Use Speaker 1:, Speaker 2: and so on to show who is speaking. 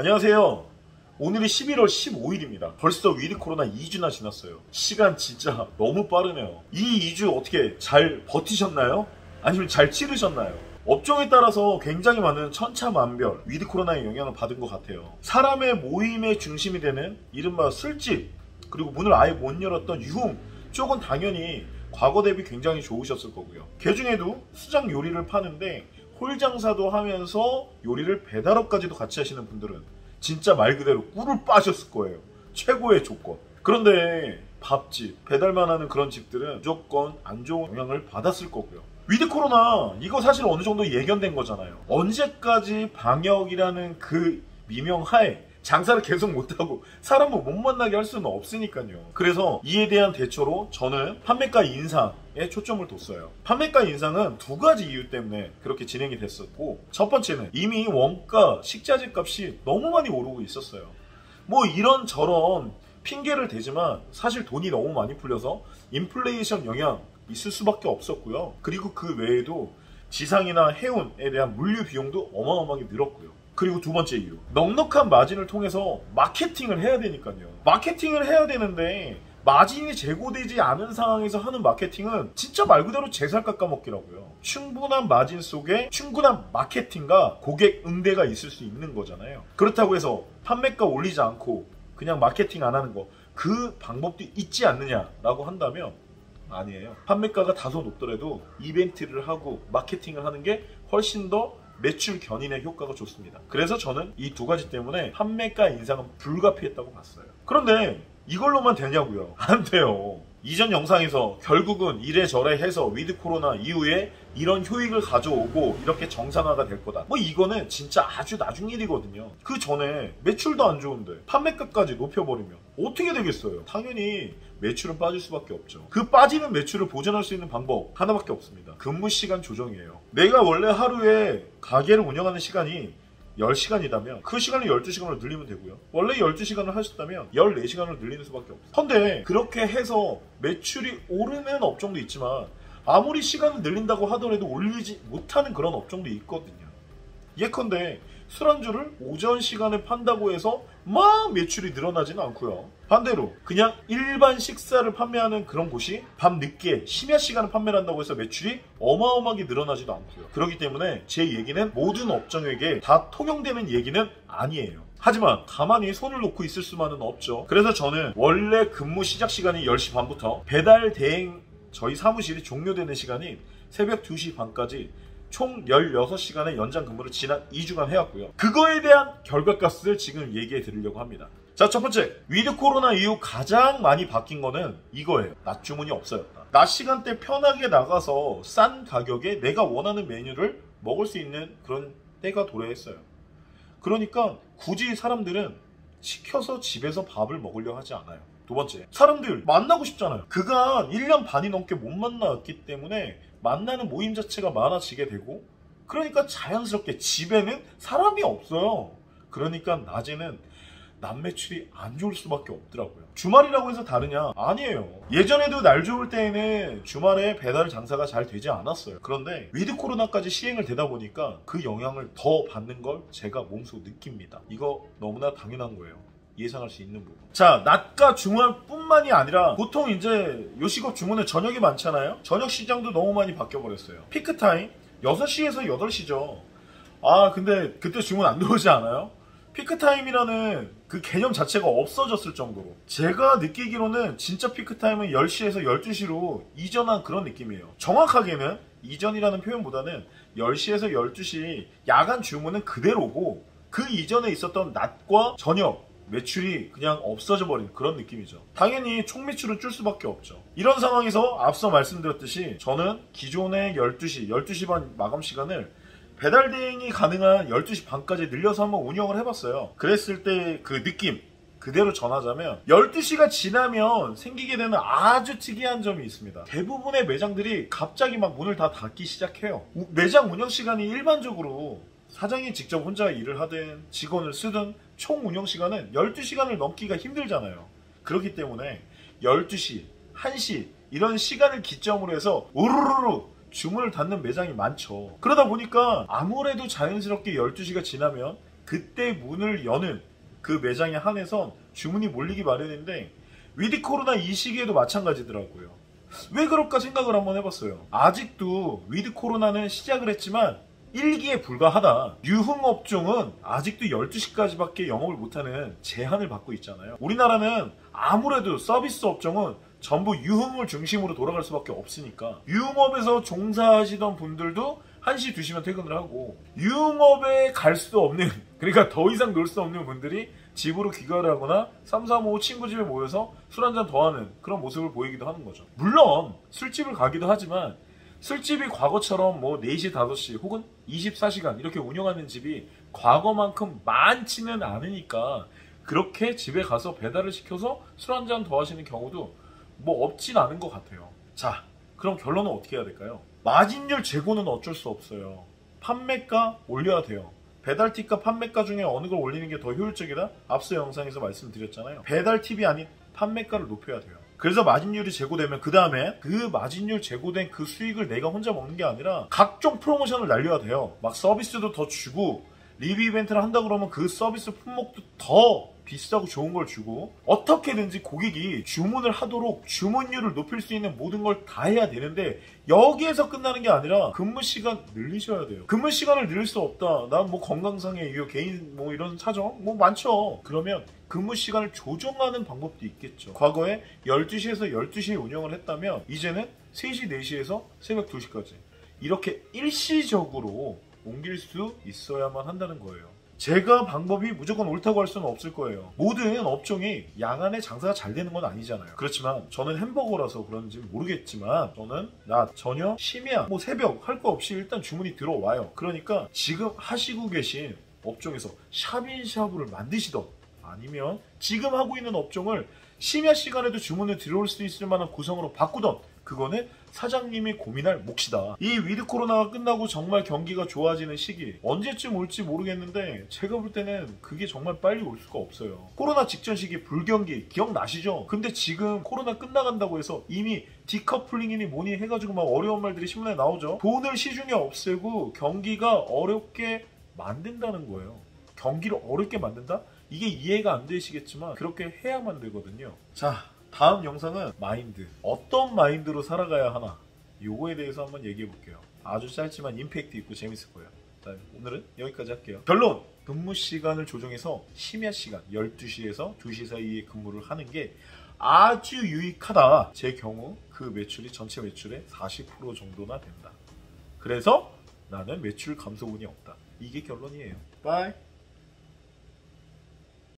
Speaker 1: 안녕하세요. 오늘이 11월 15일입니다. 벌써 위드 코로나 2주나 지났어요. 시간 진짜 너무 빠르네요. 이 2주 어떻게 잘 버티셨나요? 아니면 잘 치르셨나요? 업종에 따라서 굉장히 많은 천차만별 위드 코로나의 영향을 받은 것 같아요. 사람의 모임의 중심이 되는 이른바 술집, 그리고 문을 아예 못 열었던 유흥 쪽은 당연히 과거 대비 굉장히 좋으셨을 거고요. 그 중에도 수장 요리를 파는데 홀 장사도 하면서 요리를 배달업까지도 같이 하시는 분들은 진짜 말 그대로 꿀을 빠셨을 거예요. 최고의 조건. 그런데 밥집, 배달만 하는 그런 집들은 무조건 안 좋은 영향을 받았을 거고요. 위드 코로나 이거 사실 어느 정도 예견된 거잖아요. 언제까지 방역이라는 그 미명하에 장사를 계속 못하고 사람을 못 만나게 할 수는 없으니까요. 그래서 이에 대한 대처로 저는 판매가 인상에 초점을 뒀어요. 판매가 인상은 두 가지 이유 때문에 그렇게 진행이 됐었고, 첫 번째는 이미 원가, 식자재 값이 너무 많이 오르고 있었어요. 뭐 이런저런 핑계를 대지만 사실 돈이 너무 많이 풀려서 인플레이션 영향 있을 수밖에 없었고요. 그리고 그 외에도 지상이나 해운에 대한 물류 비용도 어마어마하게 늘었고요. 그리고 두 번째 이유, 넉넉한 마진을 통해서 마케팅을 해야 되니까요. 마케팅을 해야 되는데 마진이 제고되지 않은 상황에서 하는 마케팅은 진짜 말 그대로 제살 깎아먹기라고요. 충분한 마진 속에 충분한 마케팅과 고객 응대가 있을 수 있는 거잖아요. 그렇다고 해서 판매가 올리지 않고 그냥 마케팅 안 하는 거, 그 방법도 있지 않느냐라고 한다면 아니에요. 판매가가 다소 높더라도 이벤트를 하고 마케팅을 하는 게 훨씬 더 매출 견인의 효과가 좋습니다. 그래서 저는 이 두 가지 때문에 판매가 인상은 불가피했다고 봤어요. 그런데 이걸로만 되냐고요? 안 돼요. 이전 영상에서 결국은 이래저래 해서 위드 코로나 이후에 이런 효익을 가져오고 이렇게 정상화가 될 거다. 뭐 이거는 진짜 아주 나중 일이거든요. 그 전에 매출도 안 좋은데 판매가까지 높여버리면 어떻게 되겠어요? 당연히 매출은 빠질 수밖에 없죠. 그 빠지는 매출을 보전할 수 있는 방법 하나밖에 없습니다. 근무 시간 조정이에요. 내가 원래 하루에 가게를 운영하는 시간이 10시간이라면 그 시간을 12시간으로 늘리면 되고요. 원래 12시간을 하셨다면 14시간으로 늘리는 수밖에 없어요. 근데 그렇게 해서 매출이 오르는 업종도 있지만 아무리 시간을 늘린다고 하더라도 올리지 못하는 그런 업종도 있거든요. 예컨대 술안주를 오전 시간에 판다고 해서 막 매출이 늘어나지는 않고요. 반대로 그냥 일반 식사를 판매하는 그런 곳이 밤 늦게 심야 시간을 판매를 한다고 해서 매출이 어마어마하게 늘어나지도 않고요. 그렇기 때문에 제 얘기는 모든 업종에게 다 통용되는 얘기는 아니에요. 하지만 가만히 손을 놓고 있을 수만은 없죠. 그래서 저는 원래 근무 시작 시간이 10시 반부터 배달 대행 저희 사무실이 종료되는 시간이 새벽 2시 반까지 총 16시간의 연장 근무를 지난 2주간 해왔고요. 그거에 대한 결과값을 지금 얘기해 드리려고 합니다. 자, 첫 번째, 위드 코로나 이후 가장 많이 바뀐 거는 이거예요. 낮 주문이 없어졌다. 낮 시간대 편하게 나가서 싼 가격에 내가 원하는 메뉴를 먹을 수 있는 그런 때가 도래했어요. 그러니까 굳이 사람들은 시켜서 집에서 밥을 먹으려 하지 않아요. 두 번째, 사람들 만나고 싶잖아요. 그간 1년 반이 넘게 못 만났기 때문에 만나는 모임 자체가 많아지게 되고, 그러니까 자연스럽게 집에는 사람이 없어요. 그러니까 낮에는 낮 매출이 안 좋을 수밖에 없더라고요. 주말이라고 해서 다르냐? 아니에요. 예전에도 날 좋을 때에는 주말에 배달 장사가 잘 되지 않았어요. 그런데 위드 코로나까지 시행을 되다 보니까 그 영향을 더 받는 걸 제가 몸소 느낍니다. 이거 너무나 당연한 거예요. 예상할 수 있는 부분. 자, 낮과 중간뿐만이 아니라 보통 이제 요식업 주문은 저녁이 많잖아요. 저녁 시장도 너무 많이 바뀌어버렸어요. 피크타임 6시에서 8시죠. 아, 근데 그때 주문 안 들어오지 않아요? 피크타임이라는 그 개념 자체가 없어졌을 정도로. 제가 느끼기로는 진짜 피크타임은 10시에서 12시로 이전한 그런 느낌이에요. 정확하게는 이전이라는 표현보다는 10시에서 12시 야간 주문은 그대로고, 그 이전에 있었던 낮과 저녁 매출이 그냥 없어져 버린 그런 느낌이죠. 당연히 총 매출은 줄 수밖에 없죠. 이런 상황에서 앞서 말씀드렸듯이 저는 기존의 12시, 12시 반 마감 시간을 배달 대행이 가능한 12시 반까지 늘려서 한번 운영을 해봤어요. 그랬을 때 그 느낌 그대로 전하자면 12시가 지나면 생기게 되는 아주 특이한 점이 있습니다. 대부분의 매장들이 갑자기 막 문을 다 닫기 시작해요. 매장 운영 시간이 일반적으로 사장이 직접 혼자 일을 하든 직원을 쓰든 총 운영 시간은 12시간을 넘기가 힘들잖아요. 그렇기 때문에 12시, 1시 이런 시간을 기점으로 해서 우르르르 주문을 닫는 매장이 많죠. 그러다 보니까 아무래도 자연스럽게 12시가 지나면 그때 문을 여는 그 매장에 한해선 주문이 몰리기 마련인데 위드 코로나 이 시기에도 마찬가지더라고요. 왜 그럴까 생각을 한번 해봤어요. 아직도 위드 코로나는 시작을 했지만 1기에 불과하다. 유흥업종은 아직도 12시까지밖에 영업을 못하는 제한을 받고 있잖아요. 우리나라는 아무래도 서비스 업종은 전부 유흥을 중심으로 돌아갈 수밖에 없으니까 유흥업에서 종사하시던 분들도 1시, 2시면 퇴근을 하고 유흥업에 갈 수 없는, 그러니까 더 이상 놀 수 없는 분들이 집으로 귀가를 하거나 3, 4, 5 친구 집에 모여서 술 한잔 더 하는 그런 모습을 보이기도 하는 거죠. 물론 술집을 가기도 하지만 술집이 과거처럼 뭐 4시, 5시 혹은 24시간 이렇게 운영하는 집이 과거만큼 많지는 않으니까 그렇게 집에 가서 배달을 시켜서 술 한잔 더 하시는 경우도 뭐 없진 않은 것 같아요. 자, 그럼 결론은 어떻게 해야 될까요? 마진율 제고는 어쩔 수 없어요. 판매가 올려야 돼요. 배달팁과 판매가 중에 어느 걸 올리는 게 더 효율적이다? 앞서 영상에서 말씀드렸잖아요. 배달팁이 아닌 판매가를 높여야 돼요. 그래서 마진율이 제고되면 그 다음에 그 마진율 제고된 그 수익을 내가 혼자 먹는 게 아니라 각종 프로모션을 날려야 돼요. 막 서비스도 더 주고 리뷰 이벤트를 한다 그러면 그 서비스 품목도 더 비싸고 좋은 걸 주고 어떻게든지 고객이 주문을 하도록 주문율을 높일 수 있는 모든 걸 다 해야 되는데 여기에서 끝나는 게 아니라 근무 시간 늘리셔야 돼요. 근무 시간을 늘릴 수 없다. 난 뭐 건강상의 이유, 개인 뭐 이런 사정 뭐 많죠. 그러면 근무 시간을 조정하는 방법도 있겠죠. 과거에 12시에서 12시에 운영을 했다면 이제는 3시, 4시에서 새벽 2시까지 이렇게 일시적으로 옮길 수 있어야만 한다는 거예요. 제가 방법이 무조건 옳다고 할 수는 없을 거예요. 모든 업종이 양안에 장사가 잘 되는 건 아니잖아요. 그렇지만 저는 햄버거라서 그런지 모르겠지만 저는 낮, 저녁, 심야, 뭐 새벽 할 거 없이 일단 주문이 들어와요. 그러니까 지금 하시고 계신 업종에서 샵인샵을 만드시던 아니면 지금 하고 있는 업종을 심야 시간에도 주문을 들어올 수 있을 만한 구성으로 바꾸던 그거는 사장님이 고민할 몫이다. 이 위드 코로나가 끝나고 정말 경기가 좋아지는 시기 언제쯤 올지 모르겠는데 제가 볼 때는 그게 정말 빨리 올 수가 없어요. 코로나 직전 시기 불경기 기억나시죠? 근데 지금 코로나 끝나간다고 해서 이미 디커플링이니 뭐니 해가지고 막 어려운 말들이 신문에 나오죠. 돈을 시중에 없애고 경기가 어렵게 만든다는 거예요. 경기를 어렵게 만든다? 이게 이해가 안 되시겠지만 그렇게 해야만 되거든요. 자, 다음 영상은 마인드. 어떤 마인드로 살아가야 하나? 요거에 대해서 한번 얘기해 볼게요. 아주 짧지만 임팩트 있고 재밌을 거예요. 자, 오늘은 여기까지 할게요. 결론! 근무 시간을 조정해서 심야 시간 12시에서 2시 사이에 근무를 하는 게 아주 유익하다. 제 경우 그 매출이 전체 매출의 40% 정도나 된다. 그래서 나는 매출 감소분이 없다. 이게 결론이에요. 바이!